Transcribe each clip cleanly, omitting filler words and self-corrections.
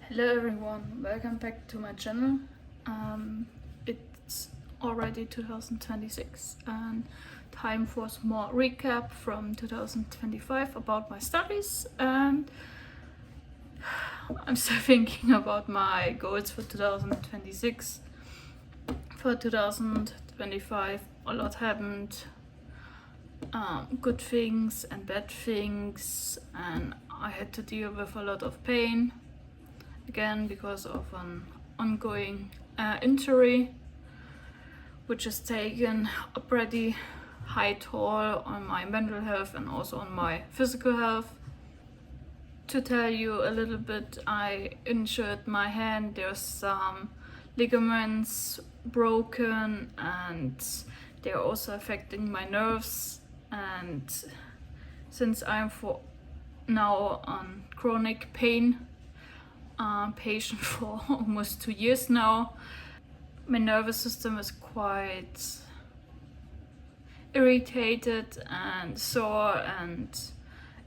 Hello everyone, welcome back to my channel. It's already 2026 and time for some more recap from 2025 about my studies, and I'm still thinking about my goals for 2026. For 2025 a lot happened, good things and bad things, and I had to deal with a lot of pain again because of an ongoing injury, which has taken a pretty high toll on my mental health and also on my physical health. To tell you a little bit, I injured my hand. There's some ligaments broken and they're also affecting my nerves, and since I'm for now on chronic pain patient for almost 2 years now, my nervous system is quite irritated and sore, and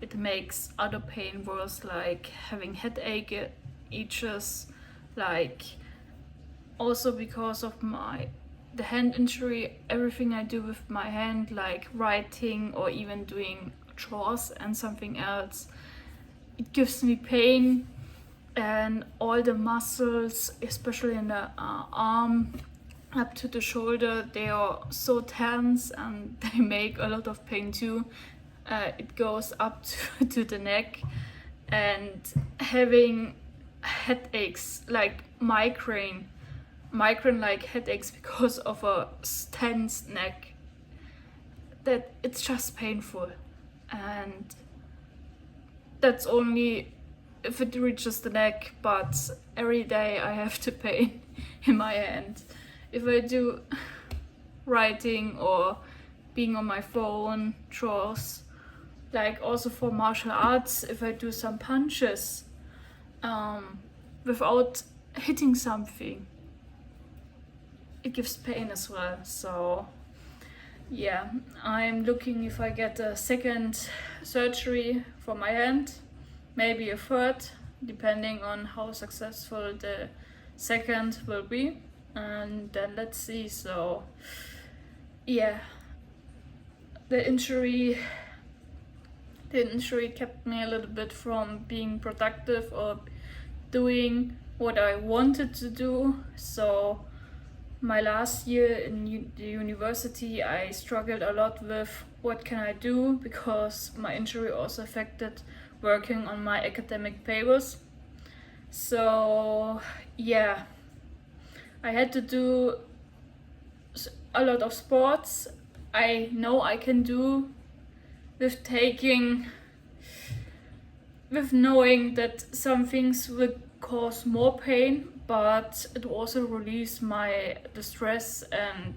it makes other pain worse, like having headache itches, like also because of the hand injury. Everything I do with my hand, like writing or even doing chores and something else, it gives me pain, and all the muscles, especially in the arm up to the shoulder, they are so tense and they make a lot of pain too. It goes up to the neck, and having headaches like migraine like headaches because of a tense neck, that it's just painful. And that's only if it reaches the neck, but every day I have the pain in my hand. If I do writing or being on my phone, chores, like also for martial arts, if I do some punches without hitting something, it gives pain as well. So yeah, I'm looking if I get a second surgery for my hand, maybe a third, depending on how successful the second will be, and then let's see. So yeah, the injury kept me a little bit from being productive or doing what I wanted to do. So my last year in the university, I struggled a lot with what can I do, because my injury also affected working on my academic papers. So yeah, I had to do a lot of sports I know I can do, with knowing that some things will cause more pain, but it also relieves the stress and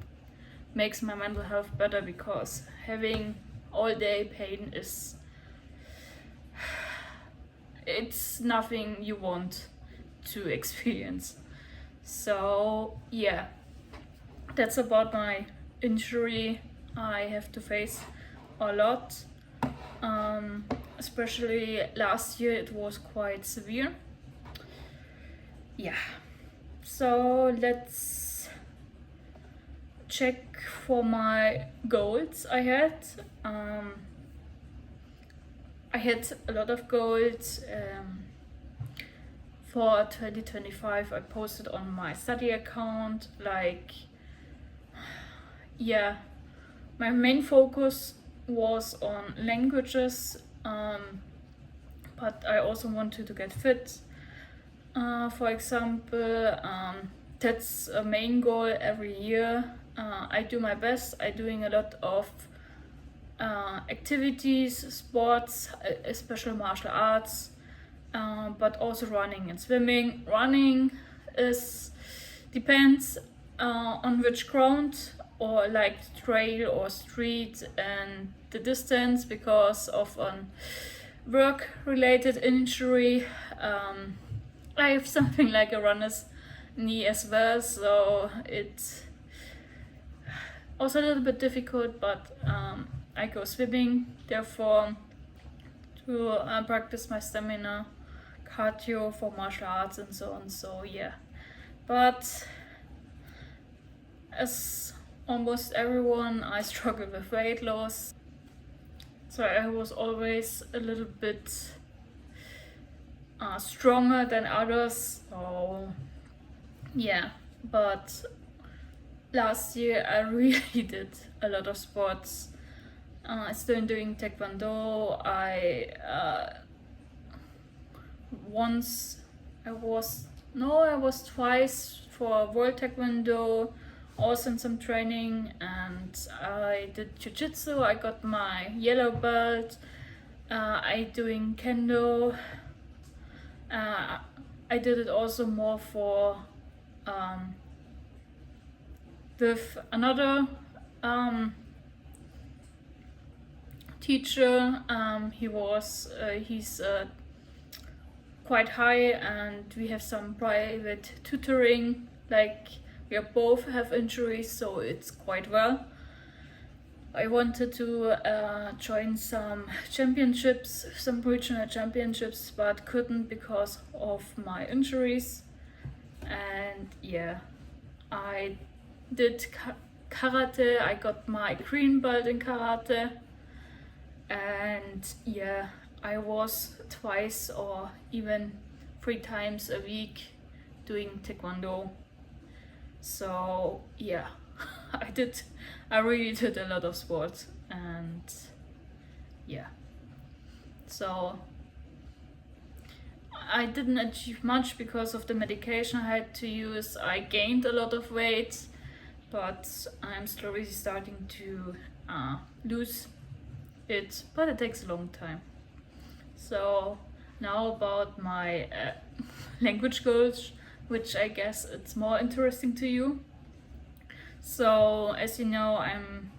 makes my mental health better, because having all day pain it's nothing you want to experience. So yeah, that's about my injury. I have to face a lot, especially last year it was quite severe. Yeah, so let's check for my goals I had. I had a lot of goals. For 2025 I posted on my study account, like yeah, my main focus was on languages, but I also wanted to get fit. For example, that's a main goal every year. I do my best. I'm doing a lot of activities, sports, especially martial arts, but also running and swimming. Running depends on which ground, or like trail or street, and the distance, because of an work-related injury. I have something like a runner's knee as well, so it's also a little bit difficult, but I go swimming therefore to practice my stamina, cardio for martial arts and so on. So yeah, but as almost everyone, I struggle with weight loss. So I was always a little bit stronger than others. So yeah, but last year I really did a lot of sports. I still doing taekwondo. I was twice for World Taekwondo, also in some training, and I did jiu-jitsu. I got my yellow belt. I doing kendo. I did it also more for with another teacher. He's quite high, and we have some private tutoring. Like we both have injuries, so it's quite well. I wanted to join some championships, some regional championships, but couldn't because of my injuries. And yeah, I did karate. I got my green belt in karate. And yeah, I was twice or even 3 times a week doing taekwondo. So yeah, I really did a lot of sports, and yeah, so I didn't achieve much because of the medication I had to use. I gained a lot of weight, but I'm slowly starting to lose it, but it takes a long time. So now about my language goals, which I guess it's more interesting to you. So as you know, I'm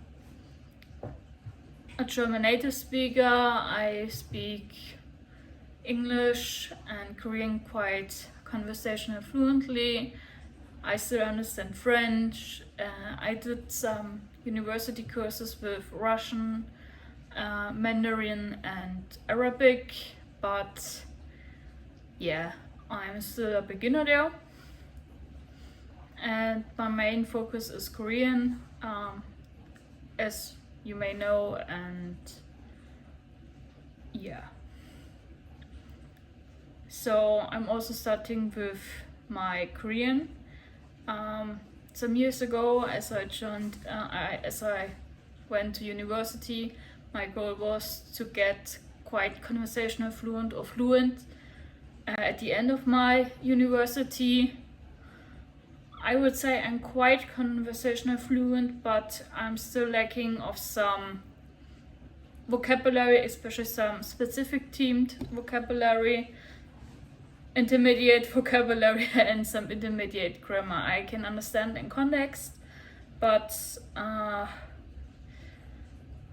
a German native speaker. I speak English and Korean quite conversational fluently. I still understand French. I did some university courses with Russian, Mandarin and Arabic, but yeah, I'm still a beginner there. And my main focus is Korean, as you may know, and yeah. So I'm also starting with my Korean. Some years ago, as I went to university, my goal was to get quite conversational fluent. At the end of my university, I would say I'm quite conversational fluent, but I'm still lacking of some vocabulary, especially some specific themed vocabulary, intermediate vocabulary and some intermediate grammar. I can understand in context, but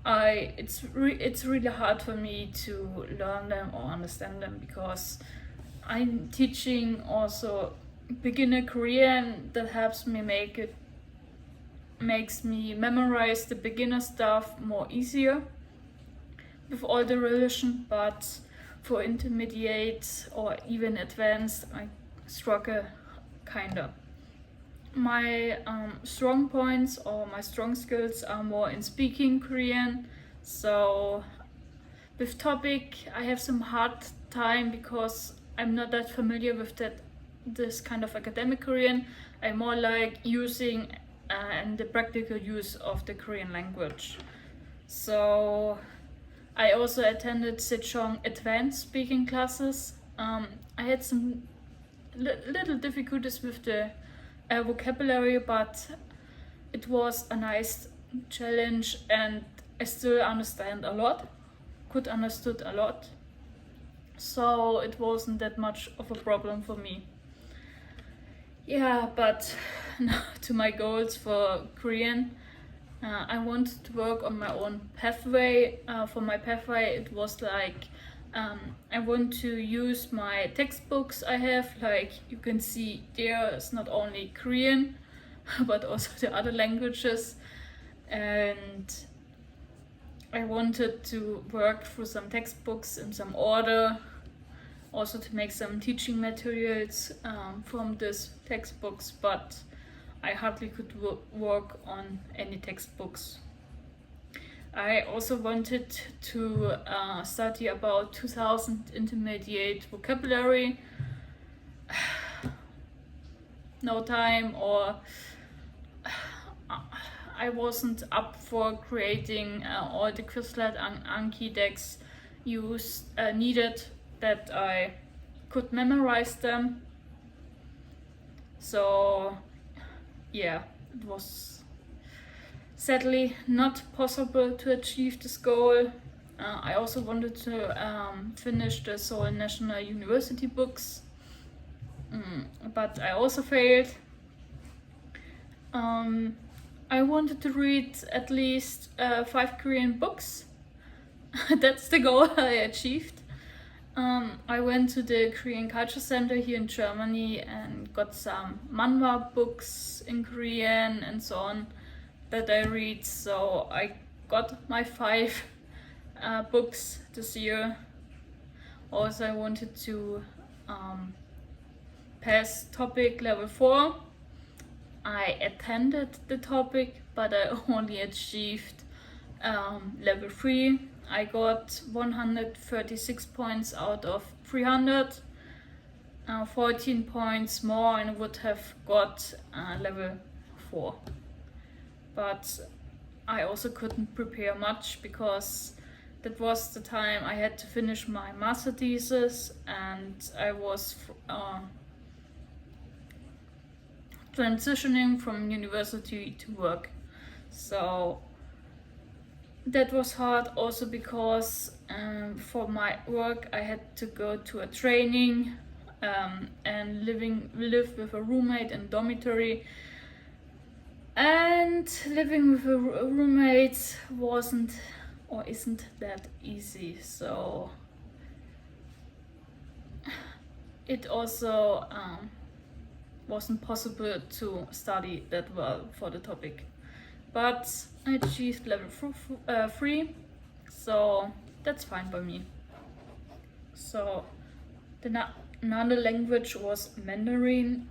it's really hard for me to learn them or understand them, because I'm teaching also beginner Korean. That helps me makes me memorize the beginner stuff more easier with all the revision, but for intermediate or even advanced, I struggle kinda. My strong points or my strong skills are more in speaking Korean. So with topic, I have some hard time because I'm not that familiar with this kind of academic Korean. I more like using and the practical use of the Korean language. So I also attended Sejong advanced speaking classes. I had some little difficulties with the vocabulary, but it was a nice challenge, and I still understood a lot. So it wasn't that much of a problem for me. Yeah, but now to my goals for Korean. I wanted to work on my own pathway. For my pathway, it was like I want to use my textbooks I have. Like you can see, there is not only Korean, but also the other languages. And I wanted to work through some textbooks in some order. also to make some teaching materials from these textbooks, but I hardly could work on any textbooks. I also wanted to study about 2000 intermediate vocabulary. No time, or I wasn't up for creating all the Quizlet and Anki decks needed that I could memorize them. So yeah, it was sadly not possible to achieve this goal. I also wanted to finish the Seoul National University books, but I also failed. I wanted to read at least 5 Korean books. That's the goal I achieved. I went to the Korean Culture Center here in Germany and got some manhwa books in Korean and so on that I read. So I got my 5 books this year. Also, I wanted to pass topic level 4. I attended the topic, but I only achieved level 3. I got 136 points out of 300, 14 points more, and would have got level 4. But I also couldn't prepare much because that was the time I had to finish my master thesis, and I was transitioning from university to work. So that was hard also because for my work I had to go to a training and live with a roommate in dormitory. And living with a roommate wasn't or isn't that easy. So it also wasn't possible to study that well for the topic. But I achieved level 3, so that's fine by me. So another language was Mandarin.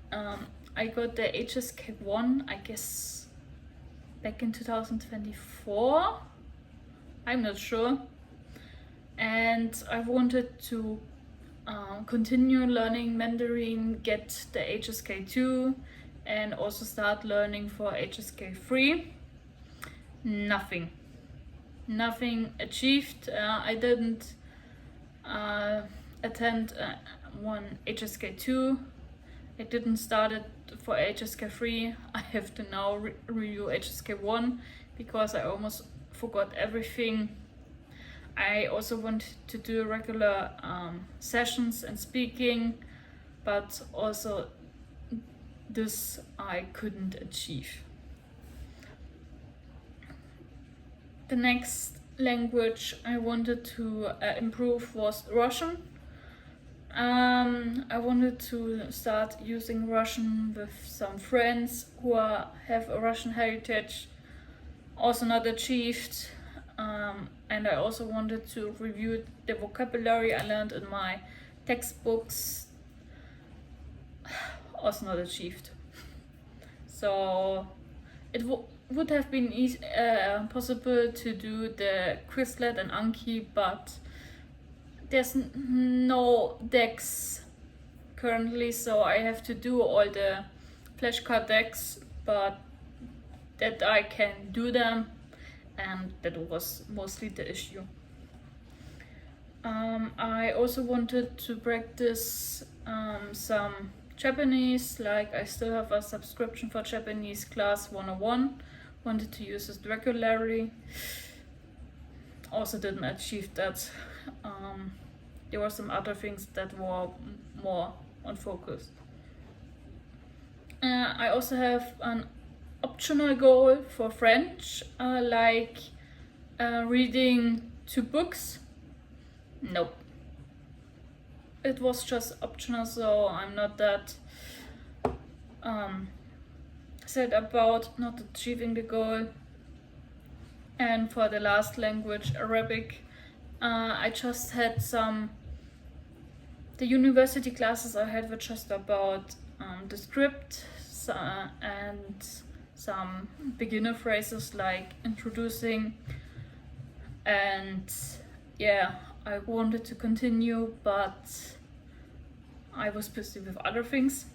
I got the HSK1, I guess, back in 2024. I'm not sure. And I wanted to continue learning Mandarin, get the HSK2, and also start learning for HSK3. Nothing achieved. I didn't attend one HSK2. I didn't start it for HSK3. I have to now review HSK1 because I almost forgot everything. I also wanted to do regular sessions and speaking, but also this I couldn't achieve. The next language I wanted to improve was Russian. I wanted to start using Russian with some friends who have a Russian heritage, also not achieved. And I also wanted to review the vocabulary I learned in my textbooks, also not achieved. So it would have been possible to do the Quizlet and Anki, but there's no decks currently, so I have to do all the flashcard decks, but that I can do them, and that was mostly the issue. I also wanted to practice some Japanese, like I still have a subscription for Japanese class 101, wanted to use it regularly. Also didn't achieve that. There were some other things that were more on focus. I also have an optional goal for French, like reading 2 books. Nope. It was just optional, so I'm not that sad about not achieving the goal. And for the last language, Arabic, I just had some The university classes I had were just about the script and some beginner phrases like introducing, and yeah, I wanted to continue, but I was busy with other things.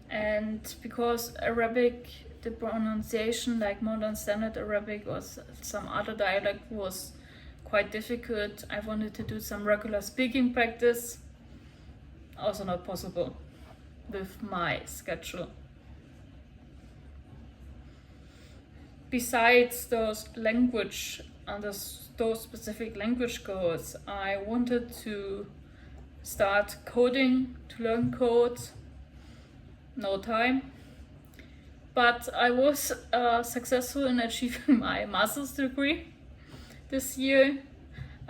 And because Arabic, the pronunciation, like modern standard Arabic or some other dialect, was quite difficult, I wanted to do some regular speaking practice. Also not possible with my schedule. Besides those those specific language goals, I wanted to start coding, to learn code. No time. But I was successful in achieving my master's degree this year.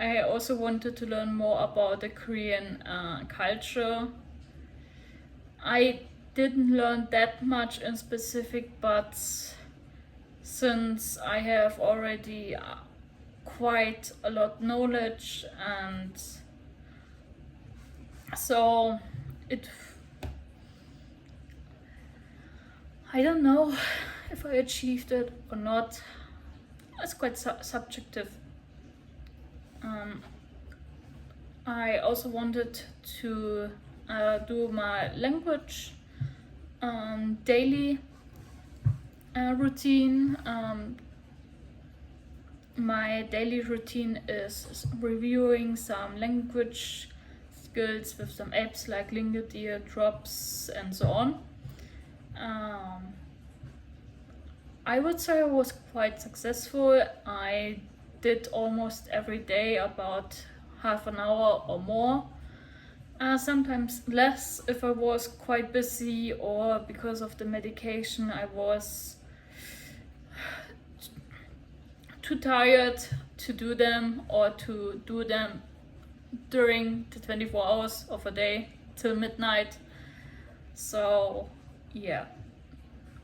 I also wanted to learn more about the Korean culture. I didn't learn that much in specific, but since I have already quite a lot knowledge, and so I don't know if I achieved it or not. It's quite subjective. I also wanted to do my language daily routine. My daily routine is reviewing some language skills with some apps like Lingodeer, Drops, and so on. I would say I was quite successful. I did almost every day about half an hour or more. Sometimes less if I was quite busy or because of the medication I was too tired to do them, or to do them during the 24 hours of a day till midnight. So yeah,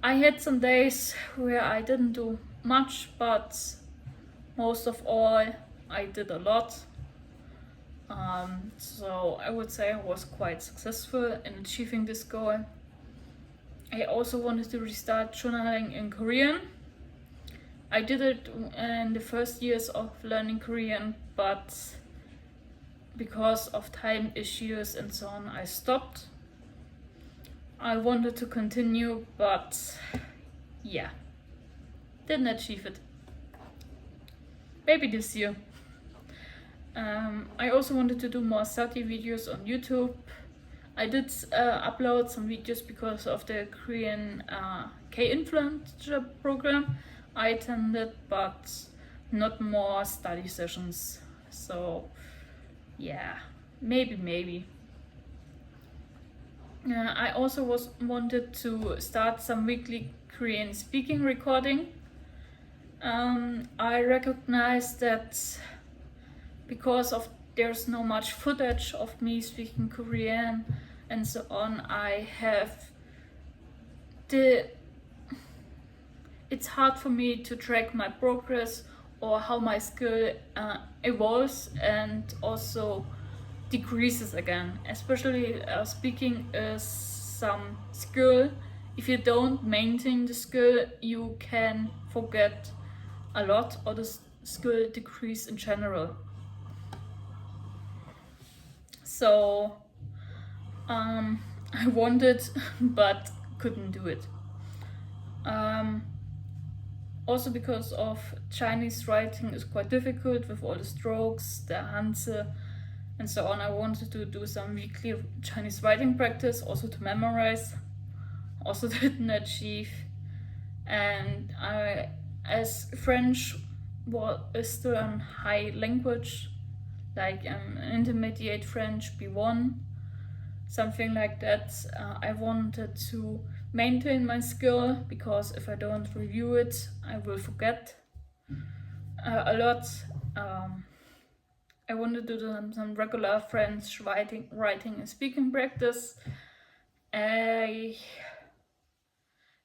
I had some days where I didn't do much, but most of all I did a lot. So I would say I was quite successful in achieving this goal. I also wanted to restart journaling in Korean. I did it in the first years of learning Korean, but because of time issues and so on, I stopped. I wanted to continue, but yeah, didn't achieve it. Maybe this year. I also wanted to do more study videos on YouTube. I did upload some videos because of the Korean K-Influencer program I attended, but not more study sessions. So yeah, maybe. I also wanted to start some weekly Korean speaking recording. I recognize that because of there's no much footage of me speaking Korean and so on, it's hard for me to track my progress or how my skill evolves and also decreases again. Especially speaking is some skill. If you don't maintain the skill, you can forget a lot, or the skill decrease in general. So I wanted but couldn't do it. Also because of Chinese writing is quite difficult with all the strokes, the Hanse and so on. I wanted to do some weekly Chinese writing practice, also to memorize. Also didn't achieve. And as French is still a high language, like an intermediate French B1, something like that. I wanted to maintain my skill, because if I don't review it, I will forget a lot. I wanted to do some regular French writing and speaking practice. In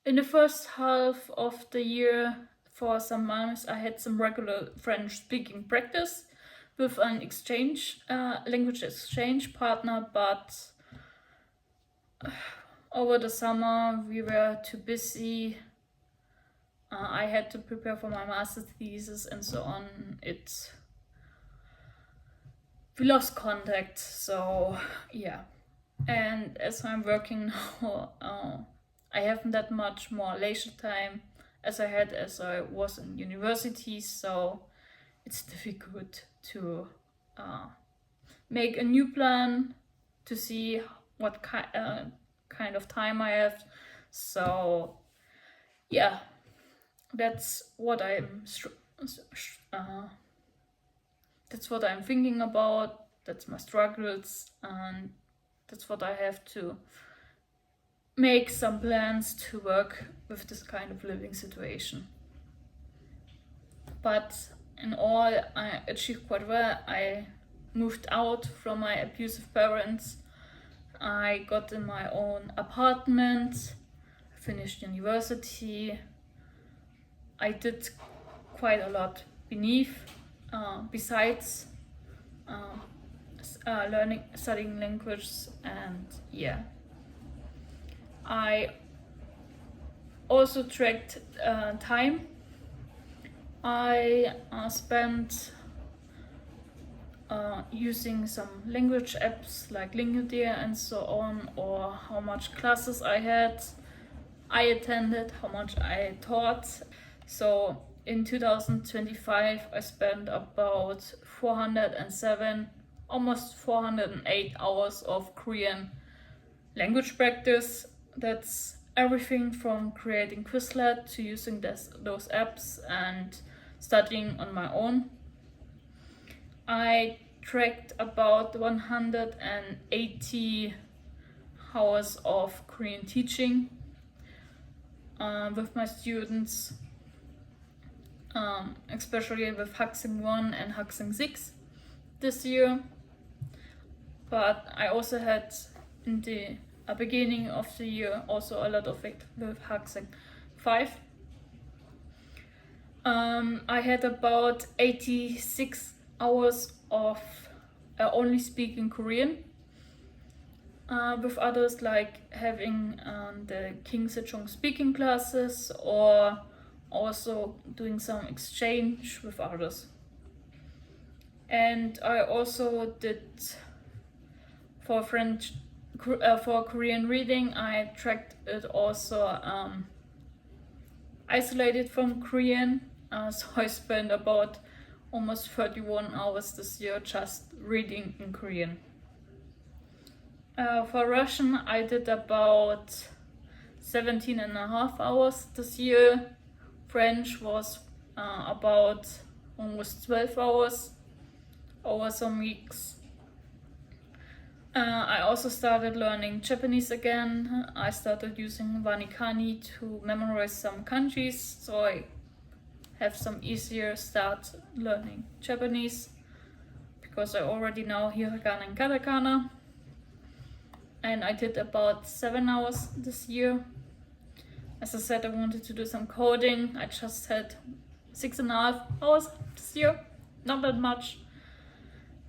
the first half of the year, for some months, I had some regular French speaking practice, with an language exchange partner, but over the summer we were too busy. I had to prepare for my master's thesis and so on. We lost contact, so yeah. And as I'm working now, I haven't that much more leisure time as I had as I was in university, so it's difficult to make a new plan to see what kind of time I have. So yeah, that's what I'm thinking about. That's my struggles, and that's what I have to make some plans to work with this kind of living situation. But in all, I achieved quite well. I moved out from my abusive parents. I got in my own apartment, finished university. I did quite a lot besides studying languages, and yeah. I also tracked time. I spent using some language apps like Lingodeer and so on, or how much classes I attended, how much I taught. So in 2025 I spent about 407, almost 408 hours of Korean language practice. That's everything from creating Quizlet to using those apps and studying on my own. I tracked about 180 hours of Korean teaching with my students, especially with Haksing 1 and Haksing 6 this year. But I also had in the beginning of the year also a lot of it with Haksing 5. I had about 86 hours of only speaking Korean, with others like having the King Sejong speaking classes, or also doing some exchange with others. And I also did for Korean reading, I tracked it also isolated from Korean, so I spent about almost 31 hours this year just reading in Korean. For Russian, I did about 17 and a half hours this year. French was about almost 12 hours over some weeks. I also started learning Japanese again. I started using Vanikani to memorize some kanjis, so I have some easier start learning Japanese because I already know hiragana and katakana. And I did about 7 hours this year. As I said, I wanted to do some coding. I just had 6.5 hours this year, not that much.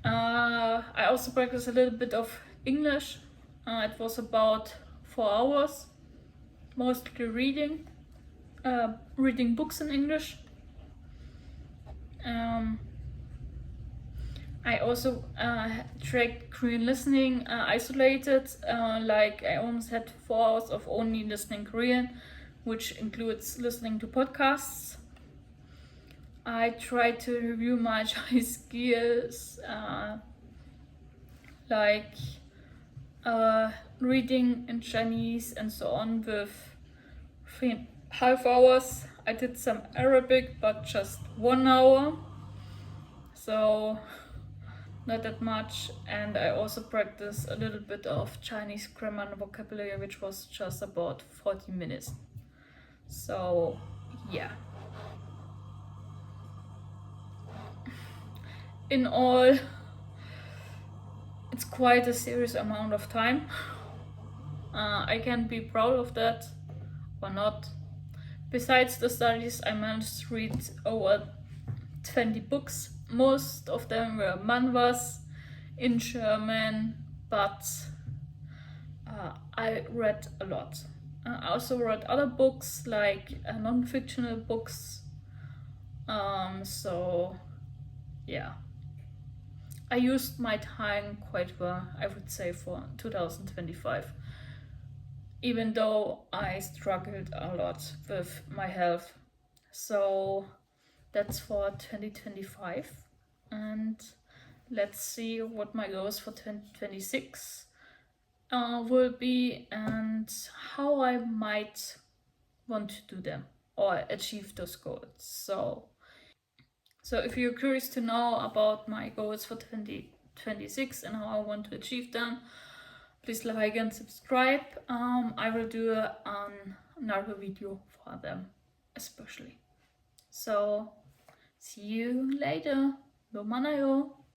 I also practiced a little bit of English. It was about 4 hours, mostly reading books in English. I also tracked Korean listening isolated, like I almost had 4 hours of only listening Korean, which includes listening to podcasts. I tried to review my Chinese skills, like reading in Chinese and so on with 3.5 hours. I did some Arabic, but just 1 hour, so not that much. And I also practiced a little bit of Chinese grammar and vocabulary, which was just about 40 minutes. So yeah. In all, it's quite a serious amount of time. I can be proud of that or not. Besides the studies, I managed to read over 20 books most of them were manhwas in German, but I read a lot. I also read other books, like non-fictional books. So yeah, I used my time quite well, I would say, for 2025. Even though I struggled a lot with my health. So that's for 2025. And let's see what my goals for 2026 will be and how I might want to do them or achieve those goals. So if you're curious to know about my goals for 2026 and how I want to achieve them, please like and subscribe. I will do another video for them especially. So see you later. Lomanayo.